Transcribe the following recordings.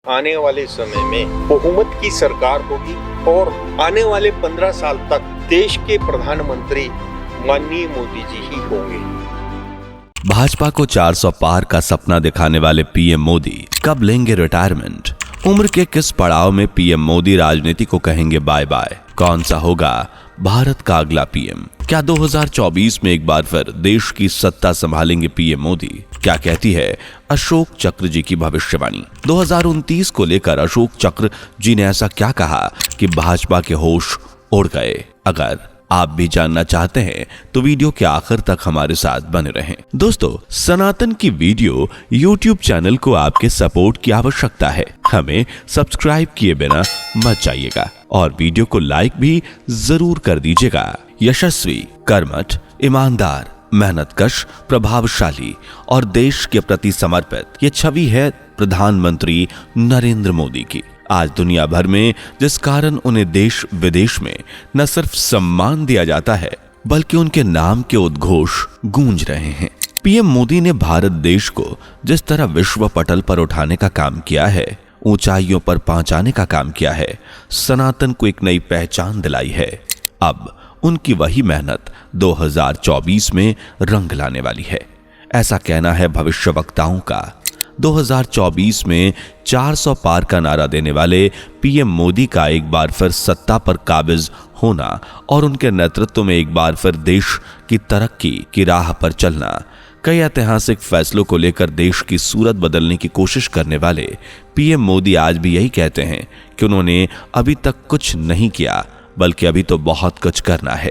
आने वाले समय में बहुमत की सरकार होगी और आने वाले 15 साल तक देश के प्रधानमंत्री माननीय मोदी जी ही होंगे। भाजपा को 400 पार का सपना दिखाने वाले पीएम मोदी कब लेंगे रिटायरमेंट? उम्र के किस पड़ाव में पीएम मोदी राजनीति को कहेंगे बाय बाय? कौन सा होगा भारत का अगला पीएम? क्या 2024 में एक बार फिर देश की सत्ता संभालेंगे पीएम मोदी? क्या कहती है अशोक चक्र जी की भविष्यवाणी? 2029 को लेकर अशोक चक्र जी ने ऐसा क्या कहा कि भाजपा के होश उड़ गए? अगर आप भी जानना चाहते हैं तो वीडियो के आखिर तक हमारे साथ बने रहें। दोस्तों, सनातन की वीडियो YouTube चैनल को आपके सपोर्ट की आवश्यकता है। हमें सब्सक्राइब किए बिना मत जाइएगा और वीडियो को लाइक भी जरूर कर दीजिएगा। यशस्वी, कर्मठ, ईमानदार, मेहनतकश, प्रभावशाली और देश के प्रति समर्पित ये छवि है प्रधानमंत्री नरेंद्र मोदी की। आज दुनिया भर में जिस कारण उन्हें देश विदेश में न सिर्फ सम्मान दिया जाता है बल्कि उनके नाम के उद्घोष गूंज रहे हैं। पीएम मोदी ने भारत देश को जिस तरह विश्व पटल पर उठाने का काम किया है, ऊंचाइयों पर पहुंचाने का काम किया है, सनातन को एक नई पहचान दिलाई है। अब उनकी वही मेहनत 2024 में रंग लाने वाली है, ऐसा कहना है भविष्यवक्ताओं का। 2024 में 400 पार का नारा देने वाले पीएम मोदी का एक बार फिर सत्ता पर काबिज होना और उनके नेतृत्व में एक बार फिर देश की तरक्की की राह पर चलना, कई ऐतिहासिक फैसलों को लेकर देश की सूरत बदलने की कोशिश करने वाले पीएम मोदी आज भी यही कहते हैं कि उन्होंने अभी तक कुछ नहीं किया बल्कि अभी तो बहुत कुछ करना है।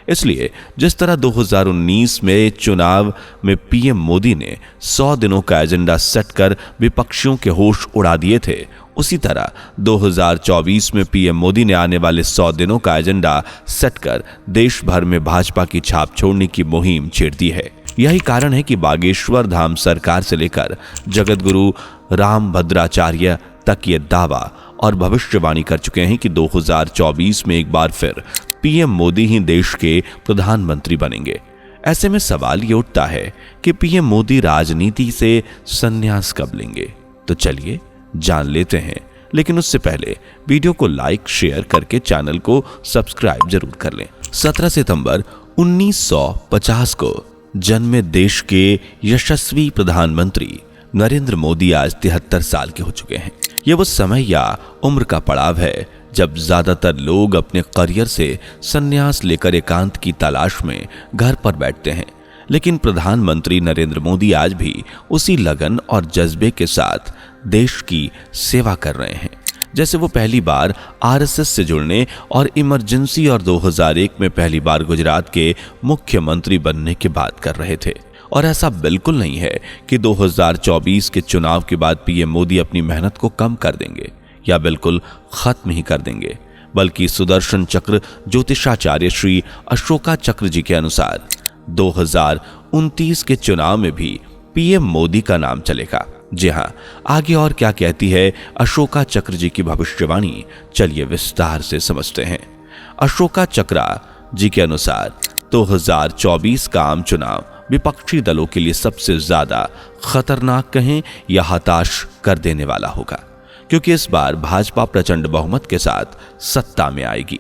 इसलिए जिस तरह 2019 में चुनाव में पीएम मोदी ने 100 दिनों का एजेंडा सेट कर विपक्षियों के होश उड़ा दिए थे, उसी तरह 2024 में पीएम मोदी ने आने वाले 100 दिनों का एजेंडा सेट कर देश भर में भाजपा की छाप छोड़ने की मुहिम छेड़ दी है। यही कारण है कि बागेश्वर धाम सरकार से लेकर जगत गुरु रामभद्राचार्य तक ये दावा और भविष्यवाणी कर चुके हैं कि 2024 में एक बार फिर पीएम मोदी ही देश के प्रधानमंत्री बनेंगे। ऐसे में सवाल ये उठता है कि पीएम मोदी राजनीति से संन्यास कब लेंगे? तो चलिए जान लेते हैं, लेकिन उससे पहले वीडियो को लाइक शेयर करके चैनल को सब्सक्राइब जरूर कर लें। 17 सितंबर 1950 को जन्मे देश के यशस्वी प्रधानमंत्री नरेंद्र मोदी आज 73 साल के हो चुके हैं। यह वो समय या उम्र का पड़ाव है जब ज्यादातर लोग अपने करियर से संन्यास लेकर एकांत की तलाश में घर पर बैठते हैं, लेकिन प्रधानमंत्री नरेंद्र मोदी आज भी उसी लगन और जज्बे के साथ देश की सेवा कर रहे हैं जैसे वो पहली बार आरएसएस से जुड़ने और इमरजेंसी और 2001 में पहली बार गुजरात के मुख्यमंत्री बनने की बात कर रहे थे। और ऐसा बिल्कुल नहीं है कि 2024 के चुनाव के बाद पीएम मोदी अपनी मेहनत को कम कर देंगे या बिल्कुल खत्म ही कर देंगे, बल्कि सुदर्शन चक्र ज्योतिषाचार्य श्री अशोका चक्र जी के अनुसार 2029 के चुनाव में भी पीएम मोदी का नाम चलेगा। जी हां, आगे और क्या कहती है अशोका चक्र जी की भविष्यवाणी, चलिए विस्तार से समझते हैं। अशोका चक्रा जी के अनुसार 2024 का आम चुनाव विपक्षी दलों के लिए सबसे ज्यादा खतरनाक कहें या हताश कर देने वाला होगा, क्योंकि इस बार भाजपा प्रचंड बहुमत के साथ सत्ता में आएगी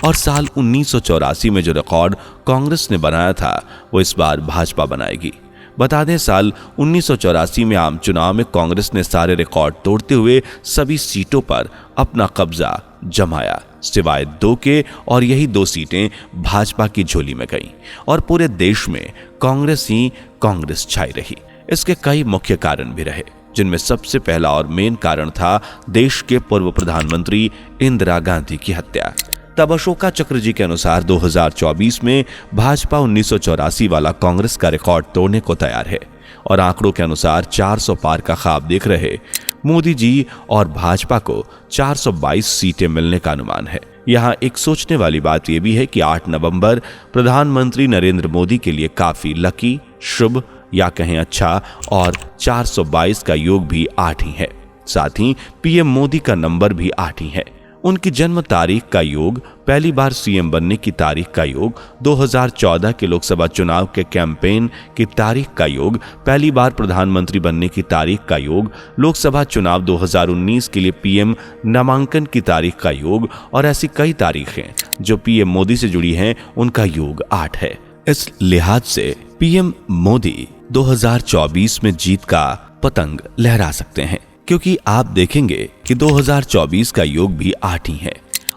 और साल 1984 में जो रिकॉर्ड कांग्रेस ने बनाया था वो इस बार भाजपा बनाएगी। बता दें, साल 1984 में आम चुनाव में कांग्रेस ने सारे रिकॉर्ड तोड़ते हुए सभी सीटों पर अपना कब्जा जमाया सिवाय 2 के, और यही 2 सीटें भाजपा की झोली में गईं और पूरे देश में कांग्रेस ही कांग्रेस छाई रही। इसके कई मुख्य कारण भी रहे, जिनमें सबसे पहला और मेन कारण था देश के पूर्व प्रधानमंत्री इंदिरा गांधी की हत्या। तब अशोका चक्र जी के अनुसार 2024 में भाजपा 1984 वाला कांग्रेस का रिकॉर्ड तोड़ने को तैयार है और आंकड़ों के अनुसार 400 पार का ख्वाब देख रहे मोदी जी और भाजपा को 422 सीटें मिलने का अनुमान है। यहाँ एक सोचने वाली बात यह भी है कि 8 नवंबर प्रधानमंत्री नरेंद्र मोदी के लिए काफी लकी, शुभ या कहें अच्छा, और 422 का योग भी 8 ही है। साथ ही पीएम मोदी का नंबर भी 8 ही है उनकी जन्म तारीख का योग, पहली बार सीएम बनने की तारीख का योग, 2014 के लोकसभा चुनाव के कैंपेन की तारीख का योग, पहली बार प्रधानमंत्री बनने की तारीख का योग, लोकसभा चुनाव 2019 के लिए पीएम नामांकन की तारीख का योग और ऐसी कई तारीखें जो पीएम मोदी से जुड़ी हैं, उनका योग 8 है। इस लिहाज से पीएम मोदी 2024 में जीत का पतंग लहरा सकते हैं, क्योंकि आप देखेंगे कि 2024 का योग भी 8 ही है।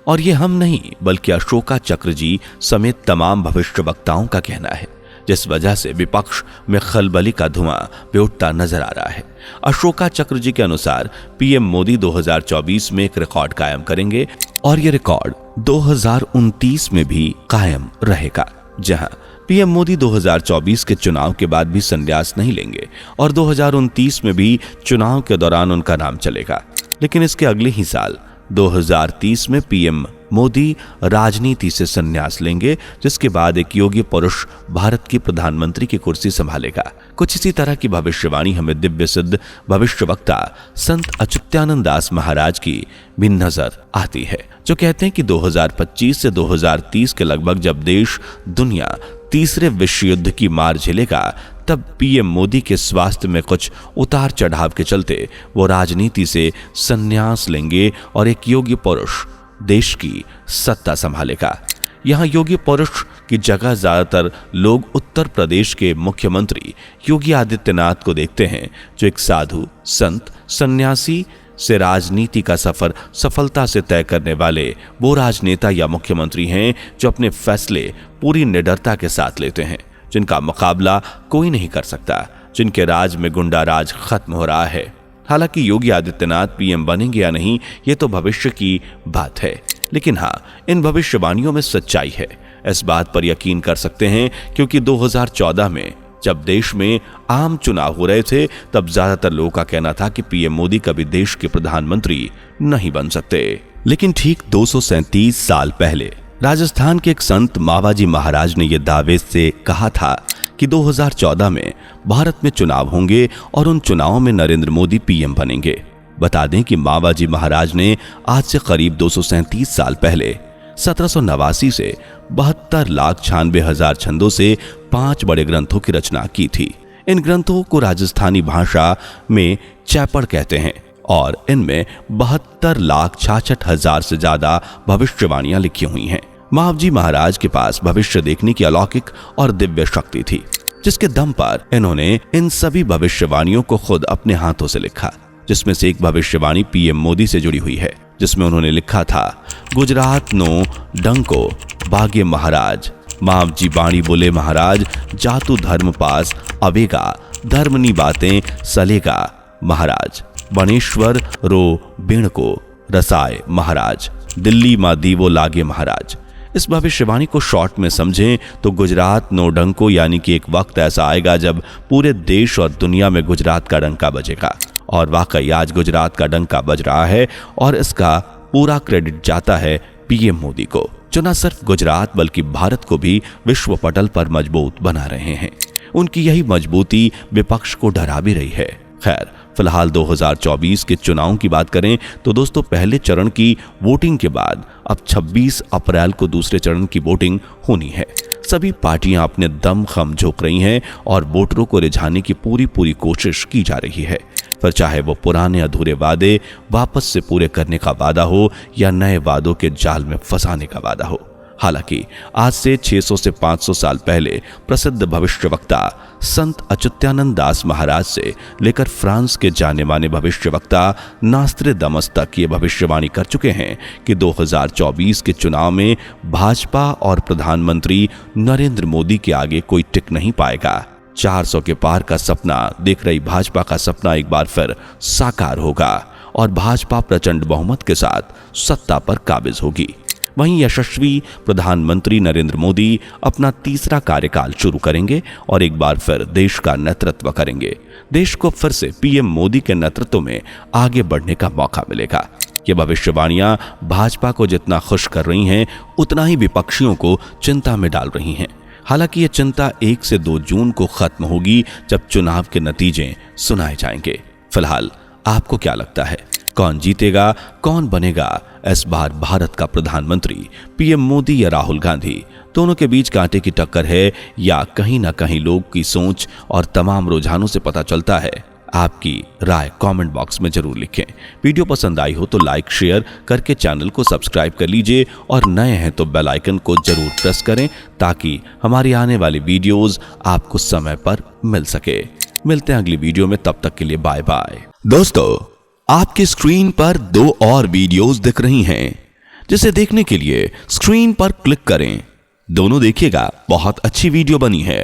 और ये हम नहीं बल्कि अशोका चक्र जी समेत तमाम भविष्यवक्ताओं का कहना है, जिस वजह से विपक्ष में खलबली का धुआं भी उठता नजर आ रहा है। अशोका चक्र जी के अनुसार पीएम मोदी 2024 में एक रिकॉर्ड कायम करेंगे और ये रिकॉर्ड 2029 में भी कायम रहेगा, जहां पीएम मोदी 2024 के चुनाव के बाद भी संन्यास नहीं लेंगे और 2029 में भी चुनाव के दौरान उनका नाम चलेगा। लेकिन इसके अगले ही साल 2030 में पीएम मोदी राजनीति से संन्यास लेंगे, जिसके बाद एक योगी पुरुष भारत की प्रधानमंत्री की कुर्सी संभालेगा। कुछ इसी तरह की भविष्यवाणी हमें दिव्य सिद्ध भविष्यवक्ता संत अच्युतानंद दास महाराज की भी नजर आती है, जो कहते हैं कि 2025 से 2030 के लगभग जब देश दुनिया तीसरे विश्व युद्ध की मार झेलेगा, तब पीएम मोदी के स्वास्थ्य में कुछ उतार चढ़ाव के चलते वो राजनीति से संन्यास लेंगे और एक योगी पुरुष देश की सत्ता संभालेगा। यहाँ योगी पुरुष की जगह ज्यादातर लोग उत्तर प्रदेश के मुख्यमंत्री योगी आदित्यनाथ को देखते हैं, जो एक साधु संत सन्यासी से राजनीति का सफर सफलता से तय करने वाले वो राजनेता या मुख्यमंत्री हैं जो अपने फैसले पूरी निडरता के साथ लेते हैं, जिनका मुकाबला कोई नहीं कर सकता, जिनके राज में गुंडा राज खत्म हो रहा है। हालांकि योगी आदित्यनाथ पीएम बनेंगे या नहीं, ये तो भविष्य की बात है, लेकिन हाँ, इन भविष्यवाणियों में सच्चाई है। इस बात पर यकीन कर सकते हैं क्योंकि 2014 में जब देश में आम चुनाव हो रहे थे, तब ज्यादातर लोगों का कहना था कि पीएम मोदी कभी देश के प्रधानमंत्री नहीं बन सकते। लेकिन ठीक 237 साल पहले राजस्थान के एक संत मावाजी महाराज ने यह दावे से कहा था कि 2014 में भारत में चुनाव होंगे और उन चुनावों में नरेंद्र मोदी पीएम बनेंगे। बता दें कि मावाजी महाराज ने आज से करीब 237 साल पहले 1789 से 72,96,000 छंदों से 5 बड़े ग्रंथों की रचना की थी। इन ग्रंथों को राजस्थानी भाषा में चैपड़ कहते हैं और इनमें 72,66,000 से ज्यादा भविष्यवाणियां लिखी हुई हैं। मावजी महाराज के पास भविष्य देखने की अलौकिक और दिव्य शक्ति थी, जिसके दम पर इन्होंने इन सभी भविष्यवाणियों को खुद अपने हाथों से लिखा, जिसमें से एक भविष्यवाणी पीएम मोदी से जुड़ी हुई है, जिसमें उन्होंने लिखा था, गुजरात नो डंको भाग्य महाराज, मावजी बाणी बोले महाराज, जातु धर्म पास अवेगा, धर्मनी बातें सलेगा महाराज, बनेश्वर रो बिण को रसाए महाराज, दिल्ली मा दीवो लागे महाराज। इस भविष्यवाणी को शॉर्ट में समझें तो गुजरात नो डंको यानी कि एक वक्त ऐसा आएगा जब पूरे देश और दुनिया में गुजरात का डंका बजेगा। और वाकई आज गुजरात का डंका बज रहा है और इसका पूरा क्रेडिट जाता है पीएम मोदी को, जो न सिर्फ गुजरात बल्कि भारत को भी विश्व पटल पर मजबूत बना रहे हैं। उनकी यही मजबूती विपक्ष को डरा भी रही है। खैर, फिलहाल 2024 के चुनावों की बात करें तो दोस्तों, पहले चरण की वोटिंग के बाद अब 26 अप्रैल को दूसरे चरण की वोटिंग होनी है। सभी पार्टियां अपने दम खम झोंक रही हैं और वोटरों को रिझाने की पूरी कोशिश की जा रही है, फिर चाहे वो पुराने अधूरे वादे वापस से पूरे करने का वादा हो या नए वादों के जाल में फंसाने का वादा हो। हालांकि आज से 600 से 500 साल पहले प्रसिद्ध भविष्यवक्ता संत अच्युतानंद दास महाराज से लेकर फ्रांस के जाने माने भविष्यवक्ता नास्त्रेदमस तक ये भविष्यवाणी कर चुके हैं कि 2024 के चुनाव में भाजपा और प्रधानमंत्री नरेंद्र मोदी के आगे कोई टिक नहीं पाएगा। 400 के पार का सपना देख रही भाजपा का सपना एक बार फिर साकार होगा और भाजपा प्रचंड बहुमत के साथ सत्ता पर काबिज होगी। वहीं यशस्वी प्रधानमंत्री नरेंद्र मोदी अपना तीसरा कार्यकाल शुरू करेंगे और एक बार फिर देश का नेतृत्व करेंगे। देश को फिर से पीएम मोदी के नेतृत्व में आगे बढ़ने का मौका मिलेगा। ये भविष्यवाणियां भाजपा को जितना खुश कर रही हैं, उतना ही विपक्षियों को चिंता में डाल रही हैं। हालांकि ये चिंता 1 से 2 जून को खत्म होगी, जब चुनाव के नतीजे सुनाए जाएंगे। फिलहाल आपको क्या लगता है, कौन जीतेगा, कौन बनेगा इस बार भारत का प्रधानमंत्री, पीएम मोदी या राहुल गांधी? दोनों के बीच कांटे की टक्कर है या कहीं ना कहीं लोग की सोच और तमाम रुझानों से पता चलता है? आपकी राय कमेंट बॉक्स में जरूर लिखें। वीडियो पसंद आई हो तो लाइक शेयर करके चैनल को सब्सक्राइब कर लीजिए और नए हैं तो बेल आइकन को जरूर प्रेस करें ताकि हमारी आने वाली वीडियोस आपको समय पर मिल सके। मिलते हैं अगली वीडियो में, तब तक के लिए बाय बाय। दोस्तों, आपकी स्क्रीन पर 2 और वीडियोस दिख रही हैं, जिसे देखने के लिए स्क्रीन पर क्लिक करें। दोनों देखिएगा, बहुत अच्छी वीडियो बनी है।